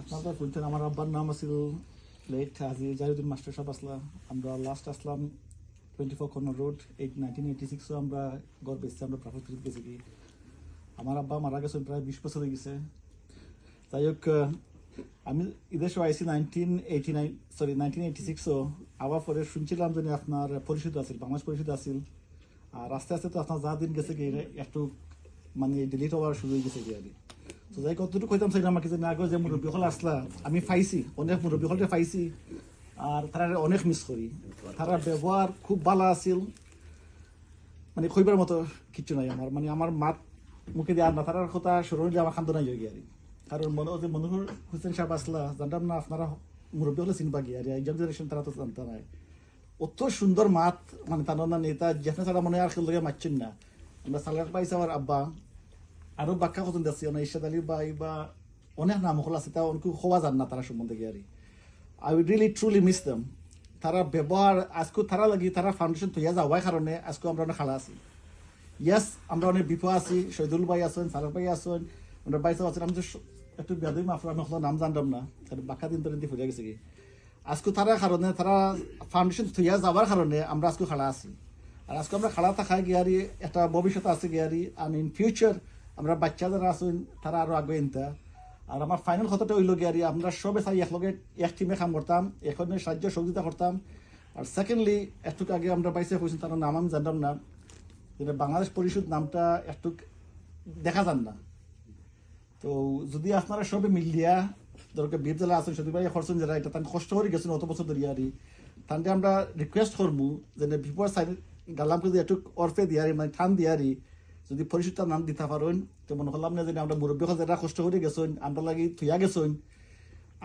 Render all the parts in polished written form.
আপনারা বলছেন আমার আব্বার নাম আছিল লেট হাজি জাহিদুল মাস্টার সাহেব আসলা। আমরা লাস্ট আসলাম 24 কর্নার রোড 1986 আমরা ঘর বেসছি, আমরা প্রাফত গেছি কি। আমার আব্বা মারা গেছেন প্রায় 20 বছর হয়ে গেছে। যাই হোক, আমি ঈদের সময় আইসি 1986 আবার পরে শুনছিলাম যে আপনার পরিষদ আছিল, বাংলাদেশ পরিষদ আছিল। আর আস্তে আস্তে তো আপনার যা দিন গেছে কি একটু মানে ডিলিট হওয়ার শুরু হয়ে গেছে কি আর কি। তো যাই কতটুকু কইতাম সেটা আমাকে যে আগে যে মুরব্বী হল আসলা আমি পাইছি, অনেক মুরব্বী হলটা পাইছি। আর তারা অনেক মিস করি। তারা ব্যবহার খুব ভালো আছিল, মানে কইবার মতো কিচ্ছু নাই আমার, মানে আমার মাত মুখে দিয়ে আর না তারার কথা স্মরণ যে আমার খান্দ নাই হয়ে গিয়ে। কারণ যে মনোহর হোসেন সাহেব আসলা জানতাম না আপনারা মুরব্বী হলে চিনবা গিয়ে আর ইয়াং জেনারেশন তারা তো জানতে নাই। অত সুন্দর মাত, মানে তার না নেতা যেখানে ছাড়া মনে আর খেলে মারছেন না। আমরা সালার পাইছি আমার আব্বা, আরো বাক্কা কত দেখছি অনেক ইরশাদ আলী ভাই বা অনেক নাম হল আছে, তা অনেক হওয়া যান না তারা সম্বন্ধে গিয়ে আর I would really truly miss them. তারা ব্যবহার আজকে তারা লাগি তারা ফাউন্ডেশন তৈয়া যাওয়ার কারণে আজকে আমরা অনেক খালা আছি। ইয়াস আমরা অনেক বিপদ আছি, শহীদুল ভাই আছেন, সালার ভাই আছেন, আমরা বাইসা আছেন। আমি তো একটু বেদই মাফরা আমি নাম জানতাম না, বাক্কা দিন তো ফুরিয়া গেছে কি। আজকে তারা কারণে তারা ফাউন্ডেশন তৈয়া যাওয়ার কারণে আমরা আজকে খালা আছি। আর আজকে আমরা খালা থাকায় গিয়ারি একটা ভবিষ্যৎ আছে গিয়ারি, আর ইন ফিউচার আমরা বাচ্চা যারা আছেন তারা আরো আগে এনতা। আর আমার ফাইনাল কথাটা হইল গিয়ারি আমরা সবে চাই একলগে এক টিমে কাম করতাম, এখন সাহায্য সহযোগিতা করতাম। আর সেকেন্ডলি একটু আগে আমরা পাইছে হয়েছেন তার নাম আমি জানতাম না, যেটা বাংলাদেশ পরিষদ নামটা একটু দেখা যান না। তো যদি আপনারা সবে মিলিয়া দরকার বীর জেলা আছেন সদী ভাই খরচন যারা এটা তান কষ্ট করে গেছেন অত বছর ধরিয়া আর তানকে আমরা রিকোয়েস্ট করবো যে বিপদ সাইড গালামকে যদি একটু অর্ফে দিয়ারি মানে ঠান দিয়ারি যদি পরিষদটার নাম দিতে পারেন তো মনে করলাম না যে আমরা মুরব্বী হল যারা কষ্ট করে গেছেন আমরা লাগি থুইয়া গেছেন,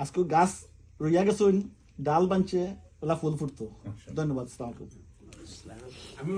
আজকে গাছ রইয়া গেছেন, ডাল বানছে ওলা ফুল ফুটতো। ধন্যবাদ। আসসালামু আলাইকুম।